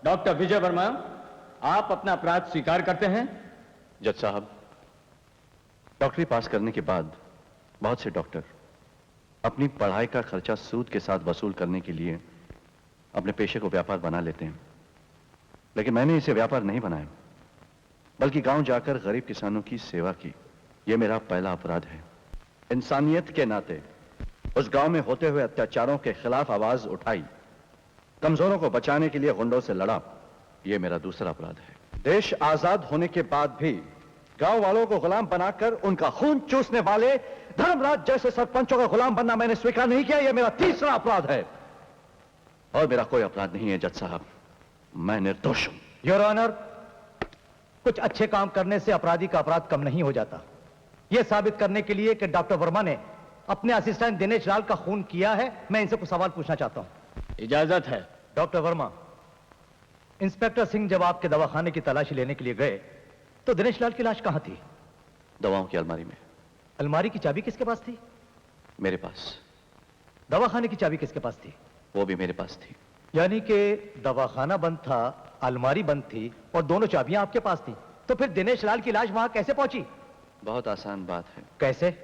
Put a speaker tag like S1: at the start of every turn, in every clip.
S1: Doctor विजय वर्मा, आप अपना अपराध स्वीकार करते हैं?
S2: जज साहब, डॉक्टरी पास करने के बाद बहुत से डॉक्टर अपनी पढ़ाई का खर्चा सूद के साथ वसूल करने के लिए अपने पेशे को व्यापार बना लेते हैं, लेकिन मैंने इसे व्यापार नहीं बनाया, बल्कि गांव जाकर गरीब किसानों की सेवा की। यह मेरा पहला अपराध है। इंसानियत के नाते उस गांव में होते हुए अत्याचारों के खिलाफ आवाज उठाई, कमजोरों को बचाने के लिए गुंडों से लड़ा। यह मेरा दूसरा अपराध है। देश आजाद होने के बाद भी गांव वालों को गुलाम बनाकर उनका खून चूसने वाले धर्मराज जैसे सरपंचों का गुलाम बनना मैंने स्वीकार नहीं किया। यह मेरा तीसरा अपराध है। और मेरा कोई अपराध नहीं है जज साहब, मैं निर्दोष हूं।
S3: योर ऑनर, कुछ अच्छे काम करने से अपराधी का अपराध कम नहीं हो जाता। यह साबित करने के लिए कि डॉक्टर वर्मा ने अपने असिस्टेंट दिनेश लाल का खून किया है, मैं इनसे कुछ सवाल पूछना चाहता हूं।
S1: इजाजत है।
S3: डॉक्टर वर्मा, इंस्पेक्टर सिंह जब आपके दवाखाने की तलाशी लेने के लिए गए तो दिनेश लाल की लाश कहां थी?
S2: दवाओं की अलमारी में।
S3: अलमारी की चाबी किसके पास थी?
S2: मेरे पास।
S3: दवाखाने की चाबी किसके पास थी?
S2: वो भी मेरे पास थी।
S3: यानी कि दवाखाना बंद था, अलमारी बंद थी और दोनों चाबियां आपके पास थी। तो फिर दिनेश लाल की लाश वहां कैसे पहुंची?
S2: बहुत आसान बात है।
S3: कैसे?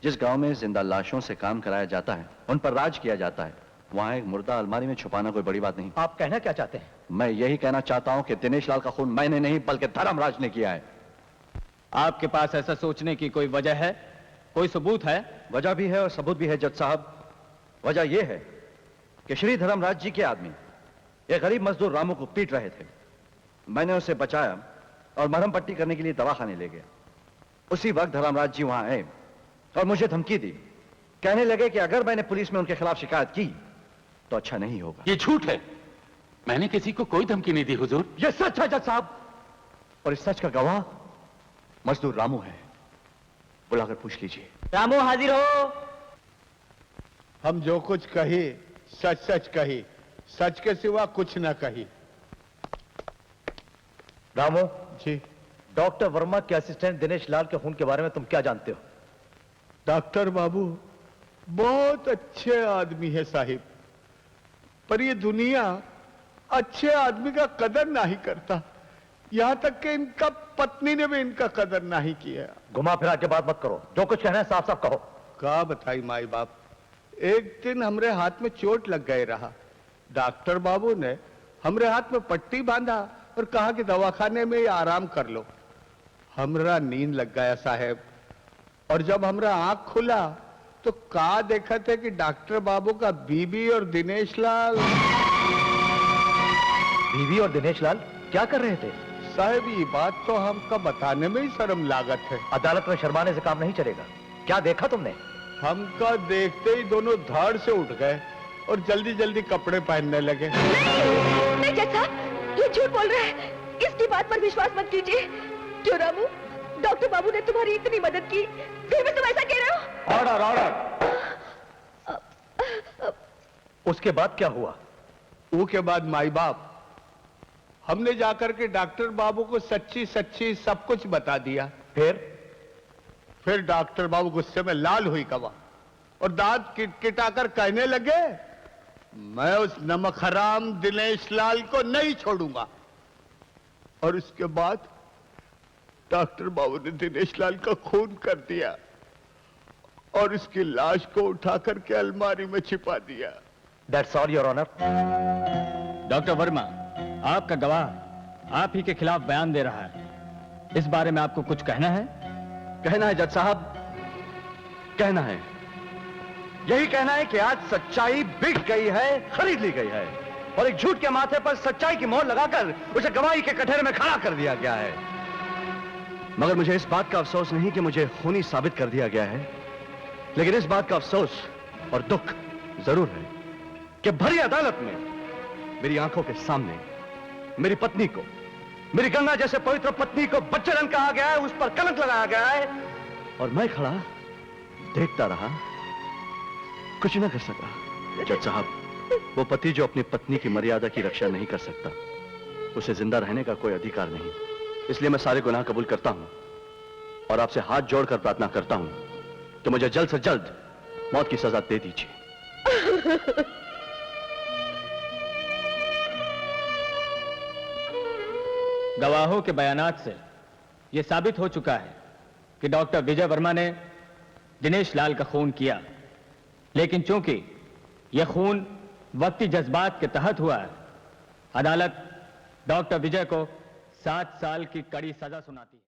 S2: जिस गांव में जिंदा लाशों से काम कराया जाता है, उन पर राज किया जाता है, वहां एक मुर्दा अलमारी में छुपाना कोई बड़ी बात नहीं।
S3: आप कहना क्या चाहते हैं?
S2: मैं यही कहना चाहता हूं कि दिनेश लाल का खून मैंने नहीं बल्कि धर्मराज ने किया है।
S1: आपके पास ऐसा सोचने की कोई वजह है, कोई सबूत है?
S2: वजह भी है और सबूत भी है जज साहब। वजह यह है कि श्री धर्मराज जी के आदमी एक गरीब मजदूर रामू को पीट रहे थे। मैंने उसे बचाया और मरहम पट्टी करने के लिए दवाखाने ले गया। उसी वक्त धर्मराज जी वहां आए और मुझे धमकी दी। कहने लगे कि अगर मैंने पुलिस में उनके खिलाफ शिकायत की तो अच्छा नहीं होगा।
S4: ये झूठ है, मैंने किसी को कोई धमकी नहीं दी हुजूर।
S2: ये सच है जज साहब, और इस सच का गवाह मजदूर रामू है। बुलाकर पूछ लीजिए।
S3: रामू हाजिर हो।
S5: हम जो कुछ कही सच सच कही, सच के सिवा कुछ न कही।
S3: रामू
S5: जी।
S3: डॉक्टर वर्मा के असिस्टेंट दिनेश लाल के खून के बारे में तुम क्या जानते हो?
S5: डॉक्टर बाबू बहुत अच्छे आदमी है साहिब, पर ये दुनिया अच्छे आदमी का कदर नहीं करता। यहां तक कि इनका पत्नी ने भी इनका कदर नहीं किया।
S3: घुमा फिरा के बात मत करो, जो कुछ कहना है साफ साफ कहो।
S5: का बताई माई बाप, एक दिन हमरे हाथ में चोट लग गए रहा। डॉक्टर बाबू ने हमरे हाथ में पट्टी बांधा और कहा कि दवाखाने में ही आराम कर लो। हमरा नींद लग गया साहब, और जब हमरा आंख खुला तो का देखा थे कि डॉक्टर बाबू का बीबी और दिनेश लाल।
S3: बीवी और दिनेश लाल क्या कर रहे थे?
S5: साहब ये बात तो हमका बताने में ही शर्म लागत है।
S3: अदालत में शर्माने से काम नहीं चलेगा। क्या देखा तुमने?
S5: हमका देखते ही दोनों धड़ से उठ गए और जल्दी जल्दी कपड़े पहनने लगे।
S6: नहीं जज साहब, ये झूठ बोल रहा है, इसकी बात पर विश्वास मत कीजिए। क्यों रामू, डॉक्टर बाबू ने तुम्हारी इतनी मदद की, फिर भी तुम ऐसा कह रहे हो?
S3: Order order. उसके बाद क्या हुआ?
S5: उसके बाद माई बाप हमने जाकर के डॉक्टर बाबू को सच्ची सच्ची सब कुछ बता दिया। फिर डॉक्टर बाबू गुस्से में लाल हुई कवा और दांत किटकिटाकर कहने लगे, मैं उस नमक हराम दिनेश लाल को नहीं छोड़ूंगा। और उसके बाद डॉक्टर बाबू ने दिनेश लाल का खून कर दिया और उसकी लाश को उठाकर के अलमारी में छिपा दिया।
S3: That's all, Your Honor.
S1: Doctor Verma, आपका गवाह आप ही के खिलाफ बयान दे रहा है, इस बारे में आपको कुछ कहना है?
S2: कहना है जज साहब, कहना है, यही कहना है कि आज सच्चाई बिक गई है, खरीद ली गई है और एक झूठ के माथे पर सच्चाई की मोहर लगाकर उसे गवाही के कटहरे में खड़ा कर दिया गया है। मगर मुझे इस बात का अफसोस नहीं कि मुझे खूनी साबित कर दिया गया है, लेकिन इस बात का अफसोस और दुख जरूर है कि भरी अदालत में मेरी आंखों के सामने मेरी पत्नी को, मेरी गंगा जैसे पवित्र पत्नी को बच्चन कहा गया है, उस पर कलंक लगाया गया है और मैं खड़ा देखता रहा, कुछ न कर सका। जज साहब, वो पति जो अपनी पत्नी की मर्यादा की रक्षा नहीं कर सकता, उसे जिंदा रहने का कोई अधिकार नहीं। इसलिए मैं सारे गुनाह कबूल करता हूं और आपसे हाथ जोड़कर प्रार्थना करता हूं कि मुझे जल्द से जल्द मौत की सजा दे दीजिए।
S1: गवाहों के बयानात से यह साबित हो चुका है कि डॉक्टर विजय वर्मा ने दिनेश लाल का खून किया, लेकिन चूंकि यह खून वक्ती जज्बात के तहत हुआ है, अदालत डॉक्टर विजय को 7 साल की कड़ी सजा सुनाती है।